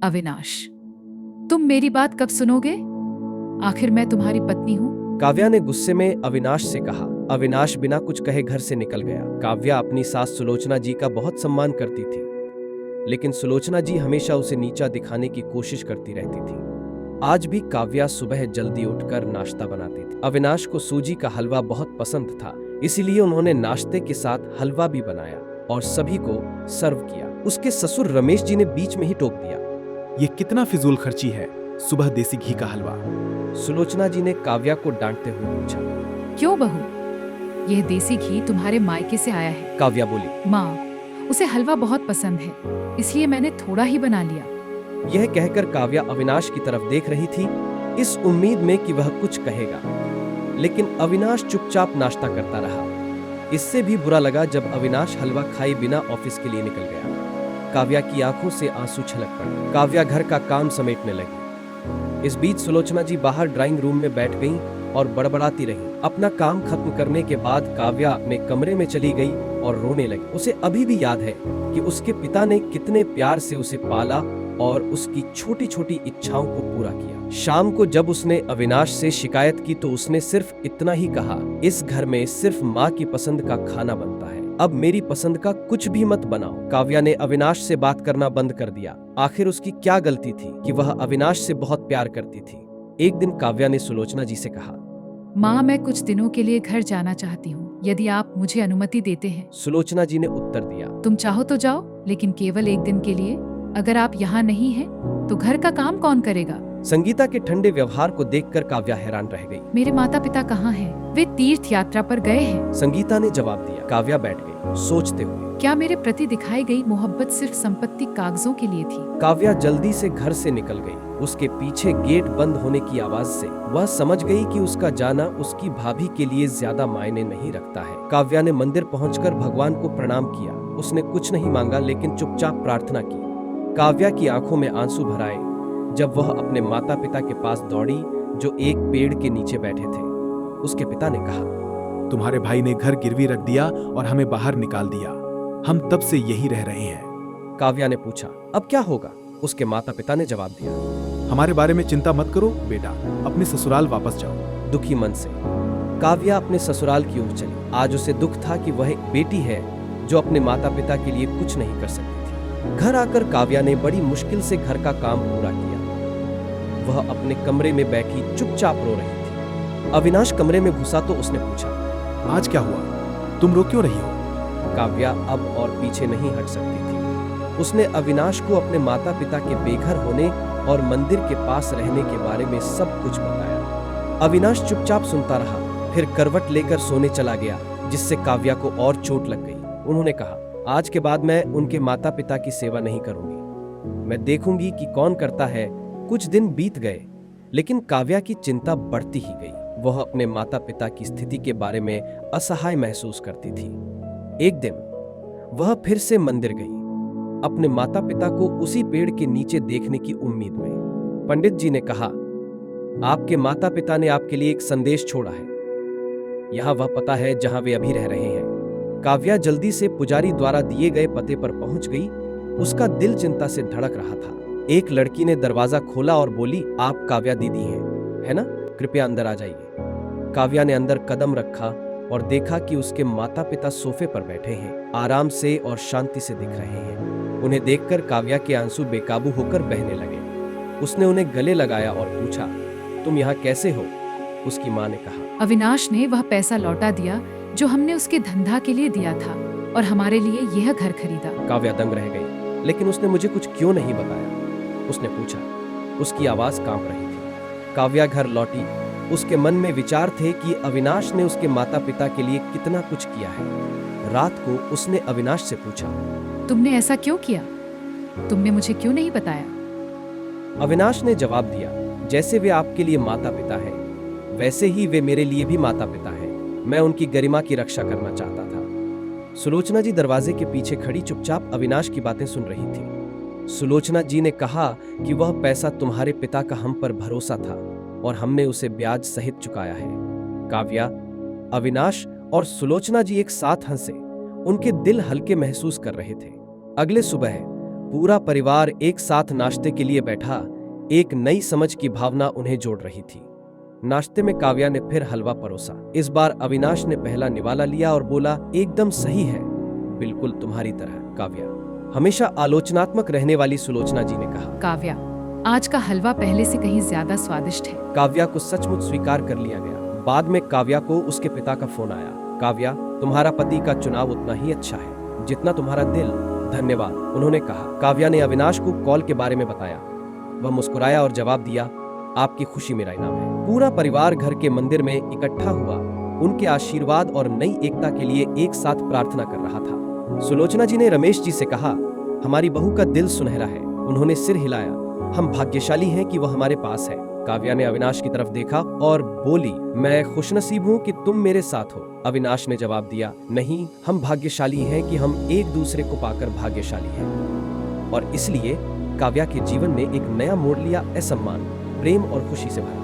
अविनाश, तुम मेरी बात कब सुनोगे? आखिर मैं तुम्हारी पत्नी हूँ। काव्या ने गुस्से में अविनाश से कहा। अविनाश बिना कुछ कहे घर से निकल गया। काव्या अपनी सास सुलोचना जी का बहुत सम्मान करती थी, लेकिन सुलोचना जी हमेशा उसे नीचा दिखाने की कोशिश करती रहती थी। आज भी काव्या सुबह जल्दी उठकर नाश्ता बनाती थी। अविनाश को सूजी का हलवा बहुत पसंद था, इसीलिए उन्होंने नाश्ते के साथ हलवा भी बनाया और सभी को सर्व किया। उसके ससुर रमेश जी ने बीच में ही टोक दिया। ये कितना फिजूल खर्ची है, सुबह देसी घी का हलवा। सुलोचना जी ने काव्या को डांटते हुए पूछा। क्यों बहू, यह देसी घी तुम्हारे मायके से आया है। काव्या बोली। माँ, उसे हलवा बहुत पसंद है, इसलिए मैंने थोड़ा ही बना लिया। यह कहकर काव्या अविनाश की तरफ देख रही थी, इस उम्मीद में कि वह कुछ कहेगा, लेकिन अविनाश चुपचाप नाश्ता करता रहा। इससे भी बुरा लगा जब अविनाश हलवा खाए बिना ऑफिस के लिए निकल गया। काव्या की आंखों से आंसू छलक पड़े। काव्या घर का काम समेटने लगी। इस बीच सुलोचना जी बाहर ड्राइंग रूम में बैठ गईं और बड़बड़ाती रहीं। अपना काम खत्म करने के बाद काव्या अपने कमरे में चली गई और रोने लगी। उसे अभी भी याद है कि उसके पिता ने कितने प्यार से उसे पाला और उसकी छोटी छोटी इच्छाओं को पूरा किया। शाम को जब उसने अविनाश से शिकायत की तो उसने सिर्फ इतना ही कहा, इस घर में सिर्फ माँ की पसंद का खाना बनता है, अब मेरी पसंद का कुछ भी मत बनाओ। काव्या ने अविनाश से बात करना बंद कर दिया। आखिर उसकी क्या गलती थी कि वह अविनाश से बहुत प्यार करती थी। एक दिन काव्या ने सुलोचना जी से कहा, माँ, मैं कुछ दिनों के लिए घर जाना चाहती हूँ, यदि आप मुझे अनुमति देते हैं। सुलोचना जी ने उत्तर दिया, तुम चाहो तो जाओ, लेकिन केवल एक दिन के लिए। अगर आप यहाँ नहीं हैं, तो घर का काम कौन करेगा? संगीता के ठंडे व्यवहार को देखकर काव्या हैरान रह गई। मेरे माता पिता कहाँ हैं? वे तीर्थ यात्रा पर गए हैं। संगीता ने जवाब दिया। काव्या बैठ गई, सोचते हुए। क्या मेरे प्रति दिखाई गई मोहब्बत सिर्फ संपत्ति कागजों के लिए थी? काव्या जल्दी से घर से निकल गई। उसके पीछे गेट बंद होने की आवाज से वह समझ गई कि उसका जाना उसकी भाभी के लिए ज्यादा मायने नहीं रखता है। काव्या ने मंदिर पहुंचकर भगवान को प्रणाम किया। उसने कुछ नहीं मांगा, लेकिन चुपचाप प्रार्थना की। काव्या की आंखों में आंसू भर आए जब वह अपने माता पिता के पास दौड़ी, जो एक पेड़ के नीचे बैठे थे। उसके पिता ने कहा, तुम्हारे भाई ने घर गिरवी रख दिया और हमें बाहर निकाल दिया। हम तब से यही रह रहे हैं। काव्या ने पूछा, अब क्या होगा? उसके माता पिता ने जवाब दिया, हमारे बारे में चिंता मत करो बेटा, अपने ससुराल वापस जाओ। दुखी मन से काव्या अपने ससुराल की ओर चली। आज उसे दुख था कि वह एक बेटी है जो अपने माता पिता के लिए कुछ नहीं कर सकती थी। घर आकर काव्या ने बड़ी मुश्किल से घर का काम पूरा किया। वह अपने कमरे में बैठी चुपचाप रो रही थी। अविनाश कमरे में घुसा तो उसने पूछा, आज क्या हुआ? तुम रो क्यों रही हो? काव्या अब और पीछे नहीं हट सकती थी। उसने अविनाश को अपने माता पिता के बेघर होने और मंदिर के पास रहने के बारे में सब कुछ बताया। अविनाश चुपचाप सुनता रहा, फिर करवट लेकर सोने चला गया, जिससे काव्या को और चोट लग गई। उन्होंने कहा, आज के बाद मैं उनके माता पिता की सेवा नहीं करूंगी, मैं देखूंगी कि कौन करता है। कुछ दिन बीत गए, लेकिन काव्या की चिंता बढ़ती ही गई। वह अपने माता पिता की स्थिति के बारे में असहाय महसूस करती थी। एक दिन वह फिर से मंदिर गई, अपने माता पिता को उसी पेड़ के नीचे देखने की उम्मीद में। पंडित जी ने कहा, आपके माता पिता ने आपके लिए एक संदेश छोड़ा है। यह वह पता है जहां वे अभी रह रहे हैं। काव्या जल्दी से पुजारी द्वारा दिए गए पते पर पहुंच गई। उसका दिल चिंता से धड़क रहा था। एक लड़की ने दरवाजा खोला और बोली, आप काव्या दीदी हैं, है ना? कृपया अंदर आ जाइए। काव्या ने अंदर कदम रखा और देखा कि उसके माता पिता सोफे पर बैठे हैं, आराम से और शांति से दिख रहे हैं। उन्हें देखकर काव्या के आंसू बेकाबू होकर बहने लगे। उसने उन्हें गले लगाया और पूछा, तुम यहाँ कैसे हो? उसकी माँ ने कहा, अविनाश ने वह पैसा लौटा दिया जो हमने उसके धंधा के लिए दिया था और हमारे लिए यह घर खरीदा। काव्या दंग रह गई। लेकिन उसने मुझे कुछ क्यों नहीं बताया? उसने पूछा। उसकी आवाज कांप रही थी। काव्या घर लौटी। उसके मन में विचार थे कि अविनाश ने उसके माता पिता के लिए कितना कुछ किया है। रात को उसने अविनाश से पूछा, तुमने ऐसा क्यों किया? तुमने मुझे क्यों नहीं बताया? अविनाश ने जवाब दिया, जैसे वे आपके लिए माता पिता हैं, वैसे ही वे मेरे लिए भी माता पिता हैं। मैं उनकी गरिमा की रक्षा करना चाहता था। सुलोचना जी दरवाजे के पीछे खड़ी चुपचाप अविनाश की बातें सुन रही थी। सुलोचना जी ने कहा कि वह पैसा तुम्हारे पिता का हम पर भरोसा था और हमने उसे ब्याज सहित चुकाया है। काव्या, अविनाश और सुलोचना जी एक साथ हंसे। उनके दिल हल्के महसूस कर रहे थे। अगले सुबह पूरा परिवार एक साथ नाश्ते के लिए बैठा। एक नई समझ की भावना उन्हें जोड़ रही थी। नाश्ते में काव्या ने फिर हलवा परोसा। इस बार अविनाश ने पहला निवाला लिया और बोला, एकदम सही है, बिल्कुल तुम्हारी तरह काव्या। हमेशा आलोचनात्मक रहने वाली सुलोचना जी ने कहा। काव्या, आज का हलवा पहले से कहीं ज्यादा स्वादिष्ट है। काव्या को सचमुच स्वीकार कर लिया गया। बाद में काव्या को उसके पिता का फोन आया। काव्या, तुम्हारा पति का चुनाव उतना ही अच्छा है जितना तुम्हारा दिल। धन्यवाद, उन्होंने कहा। काव्या ने अविनाश को कॉल के बारे में बताया। वह मुस्कुराया और जवाब दिया, आपकी खुशी मेरा इनाम है। पूरा परिवार घर के मंदिर में इकट्ठा हुआ, उनके आशीर्वाद और नई एकता के लिए एक साथ प्रार्थना कर रहा था। सुलोचना जी ने रमेश जी से कहा, हमारी बहू का दिल सुनहरा है। उन्होंने सिर हिलाया। हम भाग्यशाली हैं कि वह हमारे पास है। काव्या ने अविनाश की तरफ देखा और बोली, मैं खुशनसीब हूं कि तुम मेरे साथ हो। अविनाश ने जवाब दिया, नहीं, हम भाग्यशाली हैं कि हम एक दूसरे को पाकर भाग्यशाली हैं। और इसलिए काव्या के जीवन ने एक नया मोड़ लिया। असम्मान, प्रेम और खुशी से भरा।